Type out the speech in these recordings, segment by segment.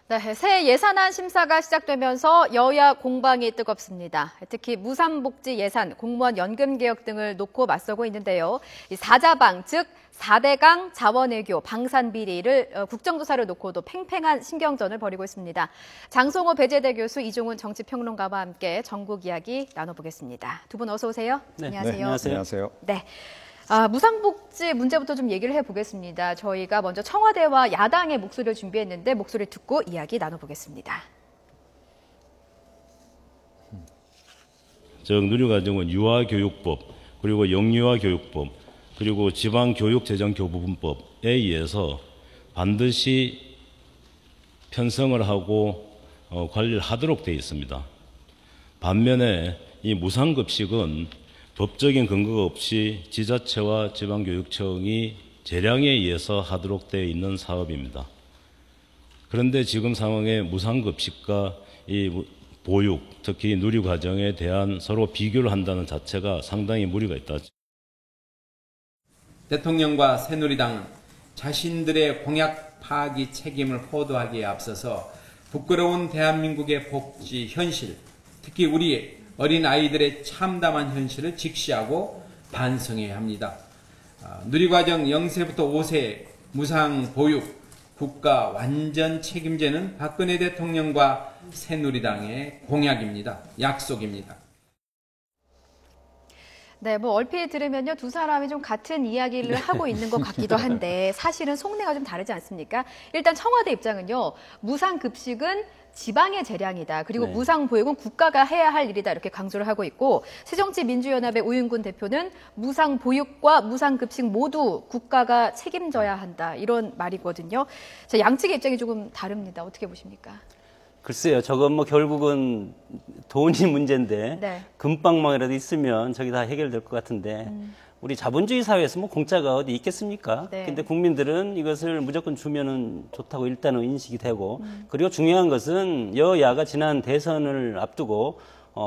네, 새 예산안 심사가 시작되면서 여야 공방이 뜨겁습니다. 특히 무상복지 예산, 공무원 연금 개혁 등을 놓고 맞서고 있는데요. 이 사자방, 즉 4대강 자원외교, 방산 비리를 국정조사를 놓고도 팽팽한 신경전을 벌이고 있습니다. 장송호 배재대 교수, 이종훈 정치평론가와 함께 전국 이야기 나눠보겠습니다. 두 분 어서 오세요. 네, 안녕하세요. 네, 안녕하세요. 네. 무상복지 문제부터 좀 얘기를 해보겠습니다. 저희가 먼저 청와대와 야당의 목소리를 준비했는데 목소리 듣고 이야기 나눠보겠습니다. 누리과정은 유아교육법, 그리고 영유아교육법, 그리고 지방교육재정교부분법에 의해서 반드시 편성을 하고 관리를 하도록 되어 있습니다. 반면에 이 무상급식은 법적인 근거가 없이 지자체와 지방교육청이 재량에 의해서 하도록 되어 있는 사업입니다. 그런데 지금 상황에 무상급식과 이 보육, 특히 누리과정에 대한 서로 비교를 한다는 자체가 상당히 무리가 있다. 대통령과 새누리당은 자신들의 공약 파기 책임을 호도하기에 앞서서 부끄러운 대한민국의 복지 현실, 특히 우리 어린 아이들의 참담한 현실을 직시하고 반성해야 합니다. 누리과정 0세부터 5세 무상 보육 국가 완전 책임제는 박근혜 대통령과 새누리당의 공약입니다. 약속입니다. 네, 얼핏 들으면요, 두 사람이 좀 같은 이야기를 하고 있는 것 같기도 한데 사실은 속내가 좀 다르지 않습니까? 일단 청와대 입장은요, 무상급식은 지방의 재량이다. 그리고 네. 무상보육은 국가가 해야 할 일이다. 이렇게 강조를 하고 있고 새정치민주연합의 우윤근 대표는 무상보육과 무상급식 모두 국가가 책임져야 한다. 이런 말이거든요. 자, 양측의 입장이 조금 다릅니다. 어떻게 보십니까? 글쎄요. 저건 결국은 돈이 문제인데 네. 금방망이라도 있으면 저기 다 해결될 것 같은데 우리 자본주의 사회에서 공짜가 어디 있겠습니까? 네. 근데 국민들은 이것을 무조건 주면은 좋다고 일단은 인식이 되고 그리고 중요한 것은 여야가 지난 대선을 앞두고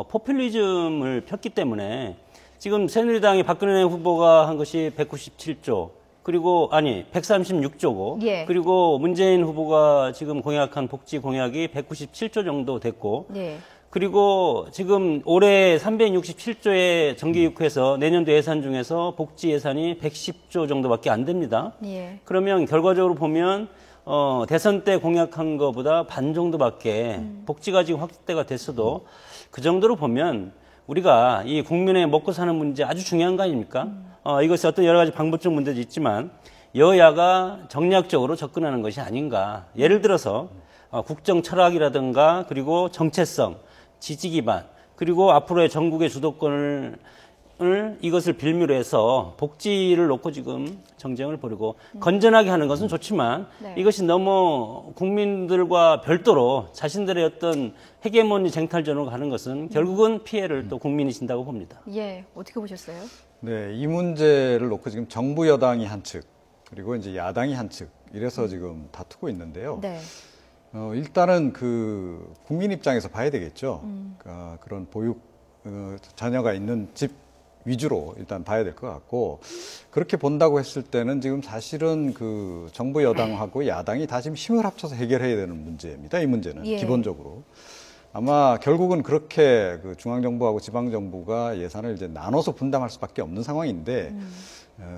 포퓰리즘을 폈기 때문에 지금 새누리당이 박근혜 후보가 한 것이 197조 그리고 136조고 예. 그리고 문재인 후보가 지금 공약한 복지 공약이 197조 정도 됐고 예. 그리고 지금 올해 367조의 정기국회에서 내년도 예산 중에서 복지 예산이 110조 정도밖에 안 됩니다. 예. 그러면 결과적으로 보면 대선 때 공약한 것보다 반 정도밖에 복지가 지금 확대가 됐어도 그 정도로 보면 우리가 이 국민의 먹고 사는 문제 아주 중요한 거 아닙니까? 이것이 어떤 여러 가지 방법적 문제도 있지만 여야가 정략적으로 접근하는 것이 아닌가. 예를 들어서 국정 철학이라든가 그리고 정체성, 지지 기반, 그리고 앞으로의 전국의 주도권을 이것을 빌미로 해서 복지를 놓고 지금 정쟁을 벌이고 건전하게 하는 것은 좋지만 네. 이것이 너무 국민들과 별도로 자신들의 어떤 헤게모니 쟁탈전으로 가는 것은 결국은 피해를 또 국민이 진다고 봅니다. 예, 어떻게 보셨어요? 네, 이 문제를 놓고 지금 정부 여당이 한 측, 그리고 이제 야당이 한 측, 이래서 지금 다투고 있는데요. 네. 일단은 국민 입장에서 봐야 되겠죠. 그러니까 그런 보육 자녀가 있는 집 위주로 일단 봐야 될 것 같고 그렇게 본다고 했을 때는 지금 사실은 정부 여당하고 야당이 다 지금 힘을 합쳐서 해결해야 되는 문제입니다. 이 문제는 예. 기본적으로 아마 결국은 그렇게 중앙정부하고 지방정부가 예산을 이제 나눠서 분담할 수밖에 없는 상황인데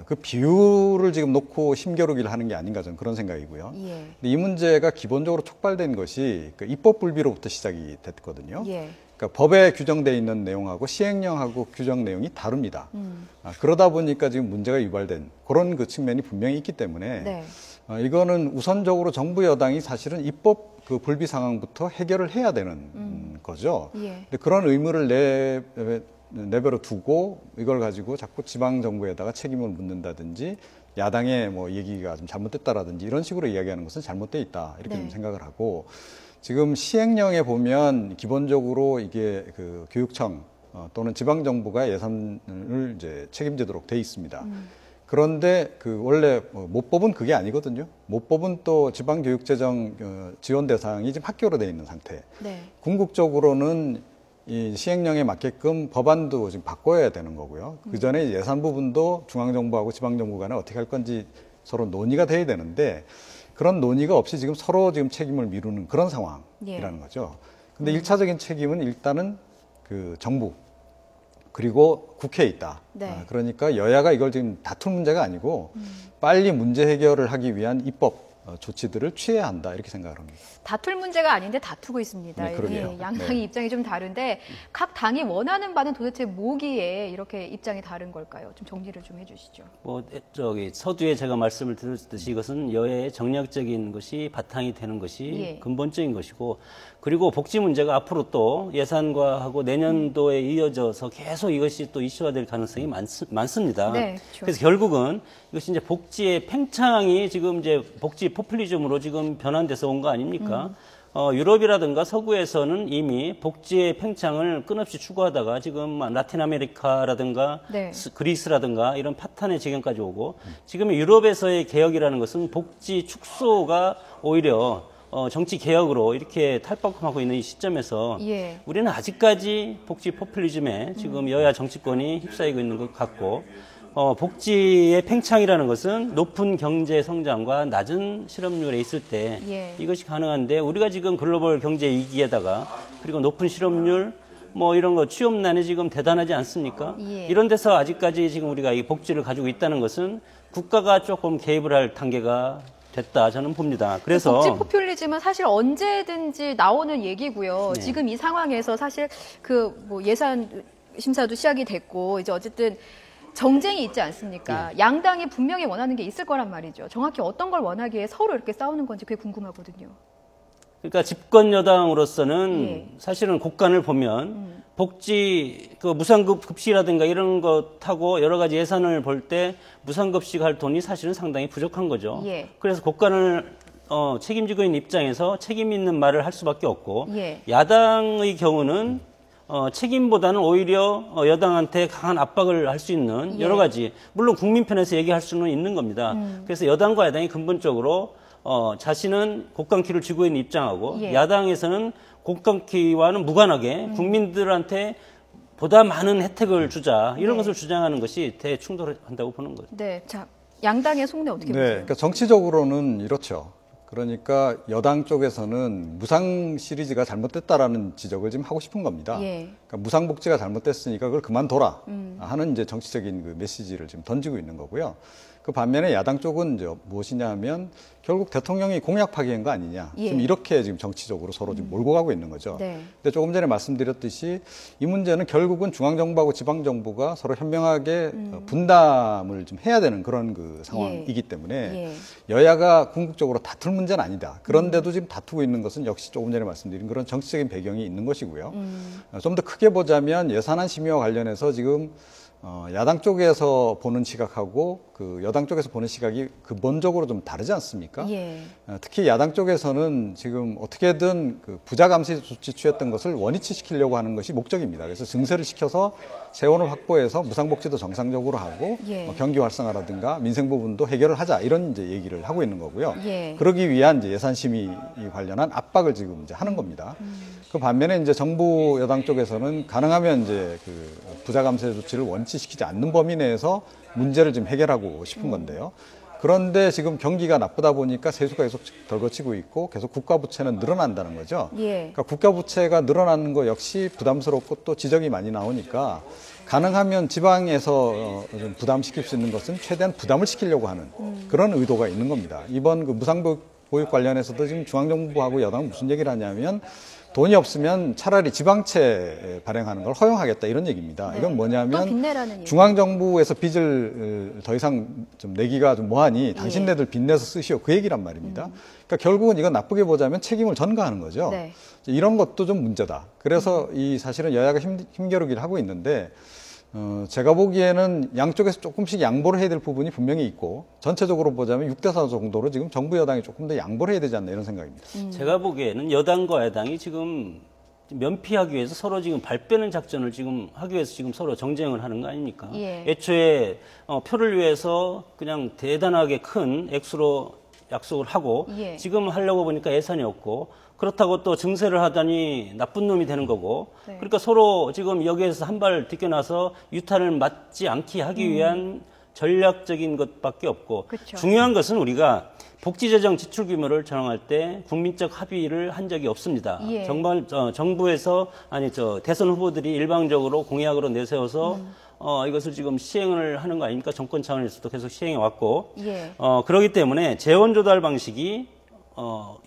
그 비율을 지금 놓고 힘겨루기를 하는 게 아닌가 저는 그런 생각이고요. 예. 근데 이 문제가 기본적으로 촉발된 것이 입법 불비로부터 시작이 됐거든요. 예. 그러니까 법에 규정되어 있는 내용하고 시행령하고 규정 내용이 다릅니다. 그러다 보니까 지금 문제가 유발된 그런 측면이 분명히 있기 때문에 네. 이거는 우선적으로 정부 여당이 사실은 입법 불비 상황부터 해결을 해야 되는 거죠. 예. 근데 그런 의무를 내버려 두고 이걸 가지고 자꾸 지방 정부에다가 책임을 묻는다든지 야당의 얘기가 좀 잘못됐다라든지 이런 식으로 이야기하는 것은 잘못돼 있다 이렇게 네. 좀 생각을 하고 지금 시행령에 보면 기본적으로 이게 교육청 또는 지방 정부가 예산을 이제 책임지도록 돼 있습니다. 그런데 원래 모법은 그게 아니거든요. 모법은 또 지방교육재정 지원 대상이 지금 학교로 돼 있는 상태. 네. 궁극적으로는 이 시행령에 맞게끔 법안도 지금 바꿔야 되는 거고요. 그 전에 예산 부분도 중앙정부하고 지방정부 간에 어떻게 할 건지 서로 논의가 돼야 되는데 그런 논의가 없이 지금 서로 지금 책임을 미루는 그런 상황이라는 거죠. 근데 1차적인 책임은 일단은 그 정부 그리고 국회에 있다. 그러니까 여야가 이걸 지금 다툴 문제가 아니고 빨리 문제 해결을 하기 위한 입법 조치들을 취해야 한다 이렇게 생각을 합니다. 다툴 문제가 아닌데 다투고 있습니다. 네, 그러게요. 양당의 입장이 좀 다른데 각 당이 원하는 바는 도대체 뭐기에 이렇게 입장이 다른 걸까요? 좀 정리를 좀 해주시죠. 서두에 제가 말씀을 드렸듯이 이것은 여야의 정략적인 것이 바탕이 되는 것이 근본적인 것이고, 그리고 복지 문제가 앞으로 또 예산과 하고 내년도에 이어져서 계속 이것이 또 이슈화될 가능성이 많습니다. 네, 그렇죠. 그래서 결국은 이것이 이제 복지의 팽창이 지금 이제 복지 포퓰리즘으로 지금 변환돼서 온 거 아닙니까? 유럽이라든가 서구에서는 이미 복지의 팽창을 끊없이 추구하다가 지금 라틴 아메리카라든가 그리스라든가 이런 파탄의 지경까지 오고, 지금 유럽에서의 개혁이라는 것은 복지 축소가 오히려 정치 개혁으로 이렇게 탈바꿈하고 있는 이 시점에서 우리는 아직까지 복지 포퓰리즘에 지금 여야 정치권이 휩싸이고 있는 것 같고, 복지의 팽창이라는 것은 높은 경제 성장과 낮은 실업률에 있을 때 이것이 가능한데, 우리가 지금 글로벌 경제 위기에다가 그리고 높은 실업률 뭐 이런 거 취업난이 지금 대단하지 않습니까? 이런 데서 아직까지 지금 우리가 이 복지를 가지고 있다는 것은 국가가 조금 개입을 할 단계가 됐다 저는 봅니다. 그래서 복지 포퓰리즘은 사실 언제든지 나오는 얘기고요. 지금 이 상황에서 사실 그 뭐 예산 심사도 시작이 됐고 이제 어쨌든 정쟁이 있지 않습니까? 양당이 분명히 원하는 게 있을 거란 말이죠. 정확히 어떤 걸 원하기에 서로 이렇게 싸우는 건지 그게 궁금하거든요. 그러니까 집권 여당으로서는 사실은 국간을 보면 복지 그 무상급식이라든가 이런 것하고 여러 가지 예산을 볼 때 무상급식 할 돈이 사실은 상당히 부족한 거죠. 그래서 국간을 책임지고 있는 입장에서 책임 있는 말을 할 수밖에 없고, 야당의 경우는 책임보다는 오히려 여당한테 강한 압박을 할 수 있는 여러 가지, 물론 국민 편에서 얘기할 수는 있는 겁니다. 그래서 여당과 야당이 근본적으로 자신은 곡간키를 쥐고 있는 입장하고, 야당에서는 곡간키와는 무관하게 국민들한테 보다 많은 혜택을 주자, 이런 것을 주장하는 것이 대충돌한다고 보는 거죠. 네, 자, 양당의 속내 어떻게 보세요? 그러니까 정치적으로는 이렇죠. 그러니까 여당 쪽에서는 무상 시리즈가 잘못됐다라는 지적을 지금 하고 싶은 겁니다. 그러니까 무상 복지가 잘못됐으니까 그걸 그만둬라 하는 이제 정치적인 그 메시지를 지금 던지고 있는 거고요. 그 반면에 야당 쪽은 이제 무엇이냐 하면 결국 대통령이 공약 파기한 거 아니냐. 지금 이렇게 지금 정치적으로 서로 지금 몰고 가고 있는 거죠. 근데 조금 전에 말씀드렸듯이 이 문제는 결국은 중앙정부하고 지방정부가 서로 현명하게 분담을 좀 해야 되는 그런 그 상황이기 때문에 여야가 궁극적으로 다툴 문제는 아니다. 그런데도 지금 다투고 있는 것은 역시 조금 전에 말씀드린 그런 정치적인 배경이 있는 것이고요. 좀 더 크게 보자면 예산안 심의와 관련해서 지금 야당 쪽에서 보는 시각하고 그 여당 쪽에서 보는 시각이 근본적으로 좀 다르지 않습니까? 특히 야당 쪽에서는 지금 어떻게든 그 부자 감세 조치 취했던 것을 원위치 시키려고 하는 것이 목적입니다. 그래서 증세를 시켜서 세원을 확보해서 무상복지도 정상적으로 하고 경기 활성화라든가 민생 부분도 해결을 하자, 이런 이제 얘기를 하고 있는 거고요. 그러기 위한 이제 예산 심의 관련한 압박을 지금 이제 하는 겁니다. 그 반면에 이제 정부 여당 쪽에서는 가능하면 이제 그 부자 감세 조치를 원치시키지 않는 범위 내에서 문제를 좀 해결하고 싶은 건데요. 그런데 지금 경기가 나쁘다 보니까 세수가 계속 덜 거치고 있고 계속 국가 부채는 늘어난다는 거죠. 그러니까 국가 부채가 늘어나는 거 역시 부담스럽고 또 지적이 많이 나오니까 가능하면 지방에서 좀 부담시킬 수 있는 것은 최대한 부담을 시키려고 하는 그런 의도가 있는 겁니다. 이번 그 무상보육 관련해서도 지금 중앙정부하고 여당은 무슨 얘기를 하냐면 돈이 없으면 차라리 지방채 발행하는 걸 허용하겠다, 이런 얘기입니다. 이건 뭐냐면 중앙정부에서 빚을 더 이상 좀 내기가 좀 뭐하니 당신네들 빚내서 쓰시오, 그 얘기란 말입니다. 그러니까 결국은 이건 나쁘게 보자면 책임을 전가하는 거죠. 이런 것도 좀 문제다. 그래서 이 사실은 여야가 힘겨루기를 하고 있는데 제가 보기에는 양쪽에서 조금씩 양보를 해야 될 부분이 분명히 있고, 전체적으로 보자면 6대4 정도로 지금 정부 여당이 조금 더 양보를 해야 되지 않나, 이런 생각입니다. 제가 보기에는 여당과 야당이 지금 면피하기 위해서 서로 지금 발 빼는 작전을 지금 하기 위해서 지금 서로 정쟁을 하는 거 아닙니까? 애초에 표를 위해서 그냥 대단하게 큰 액수로 약속을 하고 지금 하려고 보니까 예산이 없고, 그렇다고 또 증세를 하다니 나쁜 놈이 되는 거고, 그러니까 서로 지금 여기에서 한 발 뛰겨나서 유탄을 맞지 않게 하기 위한 전략적인 것밖에 없고 그쵸. 중요한 것은 우리가 복지재정 지출 규모를 정할 때 국민적 합의를 한 적이 없습니다. 예. 정말 정부에서 대선 후보들이 일방적으로 공약으로 내세워서 이것을 지금 시행을 하는 거 아닙니까? 정권 차원에서도 계속 시행해 왔고 예. 그렇기 때문에 재원 조달 방식이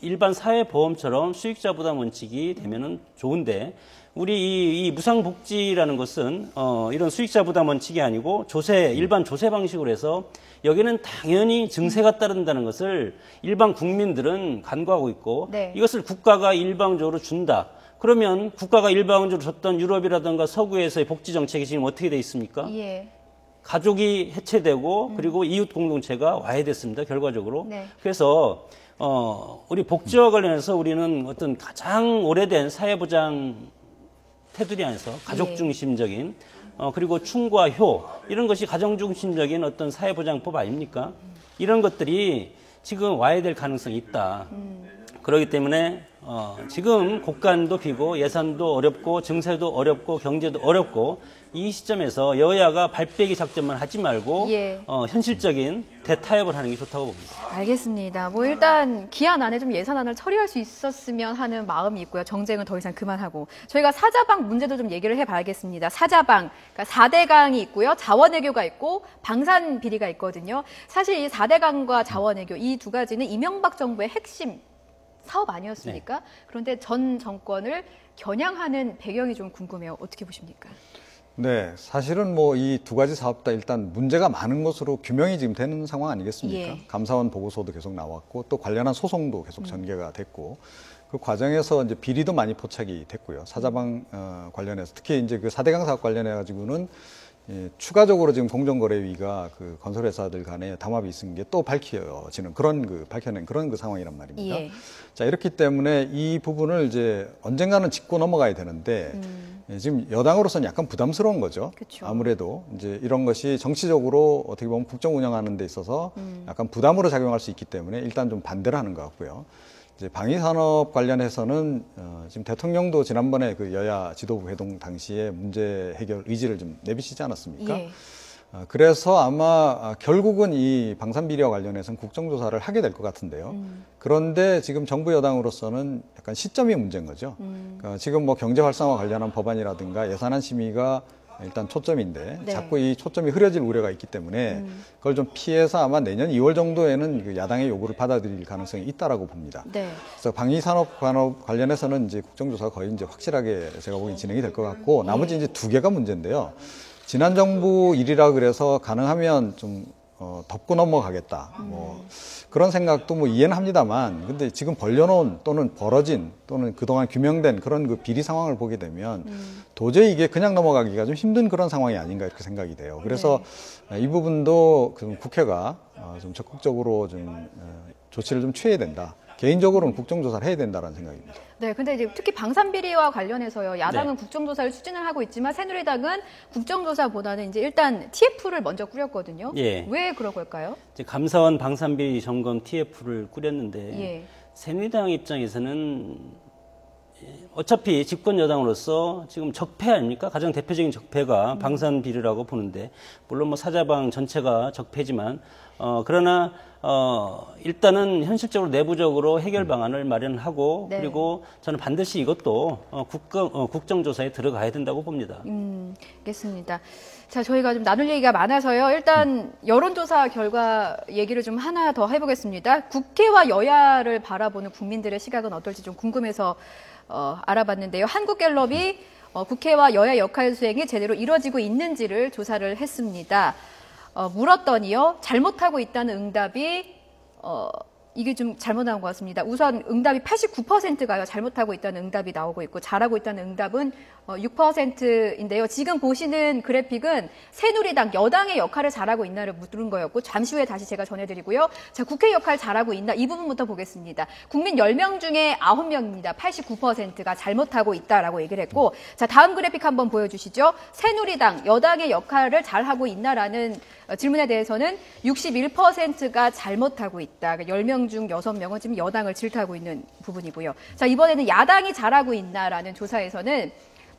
일반 사회보험처럼 수익자 부담 원칙이 되면은 좋은데 우리 이 무상복지라는 것은 이런 수익자 부담 원칙이 아니고 일반 조세 방식으로 해서 여기는 당연히 증세가 따른다는 것을 일반 국민들은 간과하고 있고 네. 이것을 국가가 일방적으로 준다. 그러면 국가가 일방적으로 줬던 유럽이라든가 서구에서의 복지 정책이 지금 어떻게 돼 있습니까? 예. 가족이 해체되고 그리고 이웃 공동체가 와해됐습니다. 결과적으로. 네. 그래서 우리 복지와 관련해서 우리는 어떤 가장 오래된 사회보장 테두리 안에서 가족 중심적인 그리고 충과 효 이런 것이 가정 중심적인 어떤 사회보장법 아닙니까? 이런 것들이 지금 와야 될 가능성이 있다. 그렇기 때문에 지금 국간도 비고 예산도 어렵고 증세도 어렵고 경제도 어렵고 이 시점에서 여야가 발빼기 작전만 하지 말고 예. 현실적인 대타협을 하는 게 좋다고 봅니다. 알겠습니다. 뭐 일단 기한 안에 좀 예산안을 처리할 수 있었으면 하는 마음이 있고요. 정쟁은 더 이상 그만하고 저희가 사자방 문제도 좀 얘기를 해봐야겠습니다. 사자방, 그러니까 4대강이 있고요. 자원외교가 있고 방산 비리가 있거든요. 사실 이 4대강과 자원외교 이 두 가지는 이명박 정부의 핵심 사업 아니었습니까? 네. 그런데 전 정권을 겨냥하는 배경이 좀 궁금해요. 어떻게 보십니까? 네, 사실은 뭐 이 두 가지 사업 다 일단 문제가 많은 것으로 규명이 지금 되는 상황 아니겠습니까? 예. 감사원 보고서도 계속 나왔고 또 관련한 소송도 계속 전개가 됐고 그 과정에서 이제 비리도 많이 포착이 됐고요. 사자방 관련해서 특히 이제 그 4대강 사업 관련해 가지고는 추가적으로 지금 공정거래위가 그 건설회사들 간에 담합이 있은 게 또 밝혀지는 밝혀낸 그런 상황이란 말입니다. 예. 자, 이렇기 때문에 이 부분을 이제 언젠가는 짚고 넘어가야 되는데 지금 여당으로서는 약간 부담스러운 거죠. 그쵸. 아무래도 이제 이런 것이 정치적으로 어떻게 보면 국정 운영하는 데 있어서 약간 부담으로 작용할 수 있기 때문에 일단 좀 반대를 하는 것 같고요. 이제 방위산업 관련해서는 지금 대통령도 지난번에 그 여야 지도부 회동 당시에 문제 해결 의지를 좀 내비치지 않았습니까? 예. 그래서 아마 결국은 이 방산비리와 관련해서는 국정조사를 하게 될 것 같은데요. 그런데 지금 정부 여당으로서는 약간 시점이 문제인 거죠. 그러니까 지금 뭐 경제 활성화 관련한 법안이라든가 예산안 심의가 일단 초점인데 네. 자꾸 이 초점이 흐려질 우려가 있기 때문에 그걸 좀 피해서 아마 내년 2월 정도에는 그 야당의 요구를 받아들일 가능성이 있다라고 봅니다. 네. 그래서 방위산업 관련해서는 이제 국정조사가 거의 이제 확실하게 제가 보기엔 진행이 될 것 같고 나머지 이제 두 개가 문제인데요. 지난 정부 일이라 그래서 가능하면 좀 덮고 넘어가겠다. 뭐 그런 생각도 뭐 이해는 합니다만, 근데 지금 벌려놓은 또는 벌어진 또는 그동안 규명된 그런 그 비리 상황을 보게 되면 도저히 이게 그냥 넘어가기가 좀 힘든 그런 상황이 아닌가 이렇게 생각이 돼요. 그래서 네. 이 부분도 국회가 좀 적극적으로 좀 조치를 좀 취해야 된다. 개인적으로는 국정조사를 해야 된다는 생각입니다. 네, 근데 이제 특히 방산비리와 관련해서요. 야당은 네. 국정조사를 추진을 하고 있지만 새누리당은 국정조사보다는 이제 일단 TF를 먼저 꾸렸거든요. 예. 왜 그런 걸까요? 이제 감사원 방산비리 점검 TF를 꾸렸는데 예. 새누리당 입장에서는 어차피 집권 여당으로서 지금 적폐 아닙니까? 가장 대표적인 적폐가 방산비리라고 보는데 물론 뭐 사자방 전체가 적폐지만 그러나 일단은 현실적으로 내부적으로 해결 방안을 마련하고 네. 그리고 저는 반드시 이것도 국정조사에 들어가야 된다고 봅니다. 알겠습니다. 자, 저희가 좀 나눌 얘기가 많아서요. 일단 여론조사 결과 얘기를 좀 하나 더 해보겠습니다. 국회와 여야를 바라보는 국민들의 시각은 어떨지 좀 궁금해서 알아봤는데요. 한국갤럽이 국회와 여야 역할 수행이 제대로 이루어지고 있는지를 조사를 했습니다. 물었더니요, 잘못하고 있다는 응답이 이게 좀 잘못 나온 것 같습니다. 우선 응답이 89%가요. 잘못하고 있다는 응답이 나오고 있고 잘하고 있다는 응답은 6%인데요. 지금 보시는 그래픽은 새누리당, 여당의 역할을 잘하고 있나를 묻는 거였고 잠시 후에 다시 제가 전해드리고요. 자, 국회 역할 잘하고 있나 이 부분부터 보겠습니다. 국민 10명 중에 9명입니다. 89%가 잘못하고 있다라고 얘기를 했고 자, 다음 그래픽 한번 보여주시죠. 새누리당, 여당의 역할을 잘하고 있나라는 질문에 대해서는 61%가 잘못하고 있다. 그러니까 10명 중 6명은 지금 여당을 질타하고 있는 부분이고요. 자, 이번에는 야당이 잘하고 있나라는 조사에서는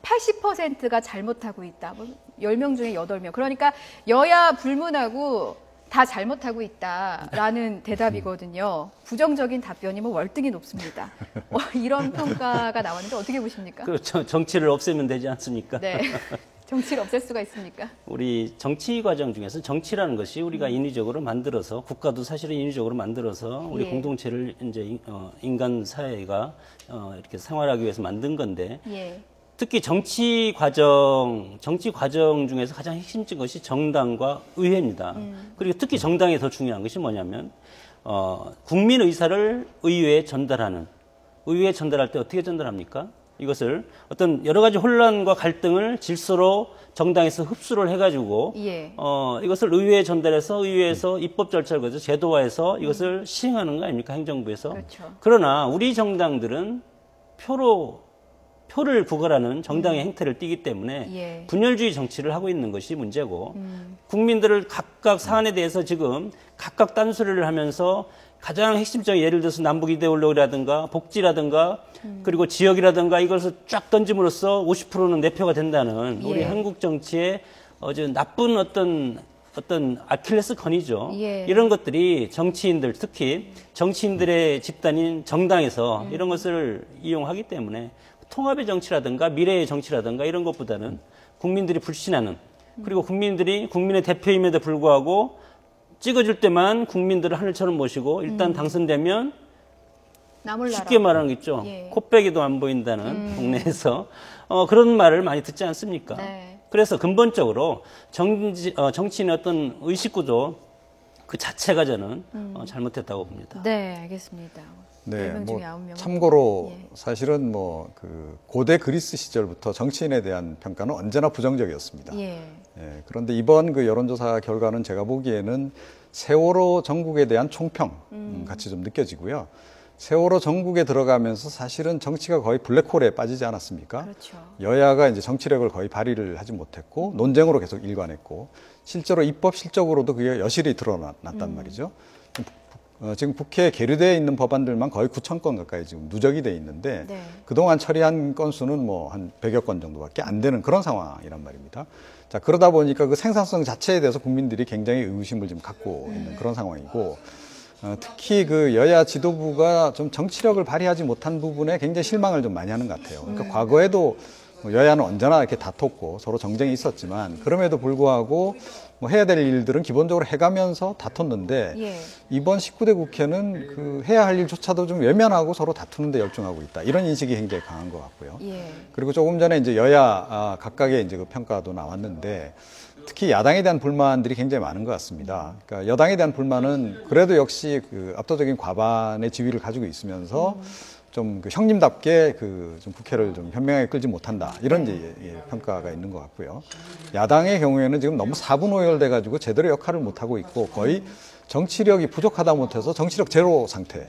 80%가 잘못하고 있다. 뭐 10명 중에 8명. 그러니까 여야 불문하고 다 잘못하고 있다라는 대답이거든요. 부정적인 답변이 뭐 월등히 높습니다. 이런 평가가 나왔는데 어떻게 보십니까? 그렇죠. 정치를 없애면 되지 않습니까? 네. 정치를 없앨 수가 있습니까? 우리 정치 과정 중에서 정치라는 것이 우리가 인위적으로 만들어서 국가도 사실은 인위적으로 만들어서 우리 공동체를 이제 인간 사회가 이렇게 생활하기 위해서 만든 건데 특히 정치 과정 중에서 가장 핵심적인 것이 정당과 의회입니다. 그리고 특히 정당에 더 중요한 것이 뭐냐면 국민 의사를 의회에 전달하는, 의회에 전달할 때 어떻게 전달합니까? 이것을 어떤 여러 가지 혼란과 갈등을 질서로 정당에서 흡수를 해가지고 이것을 의회에 전달해서 의회에서 입법 절차를 거쳐 제도화해서 이것을 시행하는 거 아닙니까? 행정부에서. 그렇죠. 그러나 우리 정당들은 표를 부과하는 정당의 행태를 띠기 때문에 분열주의 정치를 하고 있는 것이 문제고 국민들을 각각 사안에 대해서 지금 각각 딴소리를 하면서 가장 핵심적인 예를 들어서 남북 이데올로기라든가 복지라든가 그리고 지역이라든가 이것을 쫙 던짐으로써 50%는 내 표가 된다는 우리 한국 정치의 아주 나쁜 어떤 아킬레스건이죠. 이런 것들이 정치인들, 특히 정치인들의 집단인 정당에서 이런 것을 이용하기 때문에 통합의 정치라든가 미래의 정치라든가 이런 것보다는 국민들이 불신하는, 그리고 국민들이 국민의 대표임에도 불구하고 찍어줄 때만 국민들을 하늘처럼 모시고 일단 당선되면 쉽게 말하는 게 있죠. 코빼기도 안 보인다는 동네에서 그런 말을 많이 듣지 않습니까? 그래서 근본적으로 정치인의 어떤 의식구조 그 자체가 저는 잘못했다고 봅니다. 네, 알겠습니다. 네, 뭐 참고로 사실은 뭐 그 고대 그리스 시절부터 정치인에 대한 평가는 언제나 부정적이었습니다. 그런데 이번 그 여론조사 결과는 제가 보기에는 세월호 전국에 대한 총평 같이 좀 느껴지고요. 세월호 전국에 들어가면서 사실은 정치가 거의 블랙홀에 빠지지 않았습니까? 그렇죠. 여야가 이제 정치력을 거의 발휘를 하지 못했고 논쟁으로 계속 일관했고 실제로 입법 실적으로도 그게 여실히 드러났단 말이죠. 지금 국회에 계류되어 있는 법안들만 거의 9,000건 가까이 지금 누적이 돼 있는데 그동안 처리한 건수는 뭐 한 100여 건 정도밖에 안 되는 그런 상황이란 말입니다. 자, 그러다 보니까 그 생산성 자체에 대해서 국민들이 굉장히 의구심을 좀 갖고 있는 그런 상황이고 특히 그 여야 지도부가 좀 정치력을 발휘하지 못한 부분에 굉장히 실망을 좀 많이 하는 것 같아요. 그러니까 과거에도 여야는 언제나 이렇게 다퉜고 서로 정쟁이 있었지만 그럼에도 불구하고 뭐 해야 될 일들은 기본적으로 해가면서 다퉜는데 이번 19대 국회는 그 해야 할 일조차도 좀 외면하고 서로 다투는데 열중하고 있다. 이런 인식이 굉장히 강한 것 같고요. 그리고 조금 전에 이제 여야 각각의 이제 그 평가도 나왔는데 특히 야당에 대한 불만들이 굉장히 많은 것 같습니다. 그러니까 여당에 대한 불만은 그래도 역시 그 압도적인 과반의 지위를 가지고 있으면서 좀 그 형님답게 그 좀 국회를 좀 현명하게 끌지 못한다 이런 이제 평가가 있는 것 같고요. 야당의 경우에는 지금 너무 사분오열돼 가지고 제대로 역할을 못 하고 있고 거의 정치력이 부족하다 못해서 정치력 제로 상태에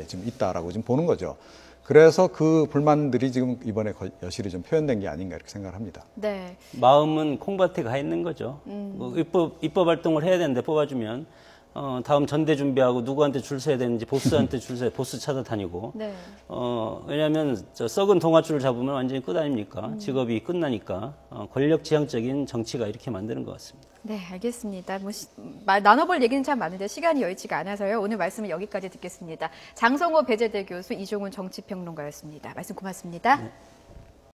지금 있다라고 지금 보는 거죠. 그래서 그 불만들이 지금 이번에 여실히 좀 표현된 게 아닌가 이렇게 생각합니다. 네. 마음은 콩밭에 가 있는 거죠. 입법 활동을 해야 되는데 뽑아주면 다음 전대 준비하고 누구한테 줄 서야 되는지 보스한테 줄 서야 보스 찾아다니고. 왜냐하면 저 썩은 동아줄을 잡으면 완전히 끝 아닙니까? 직업이 끝나니까 권력 지향적인 정치가 이렇게 만드는 것 같습니다. 네, 알겠습니다. 뭐 나눠볼 얘기는 참 많은데 시간이 여의치가 않아서요. 오늘 말씀은 여기까지 듣겠습니다. 장성호 배재대 교수, 이종훈 정치평론가였습니다. 말씀 고맙습니다. 네.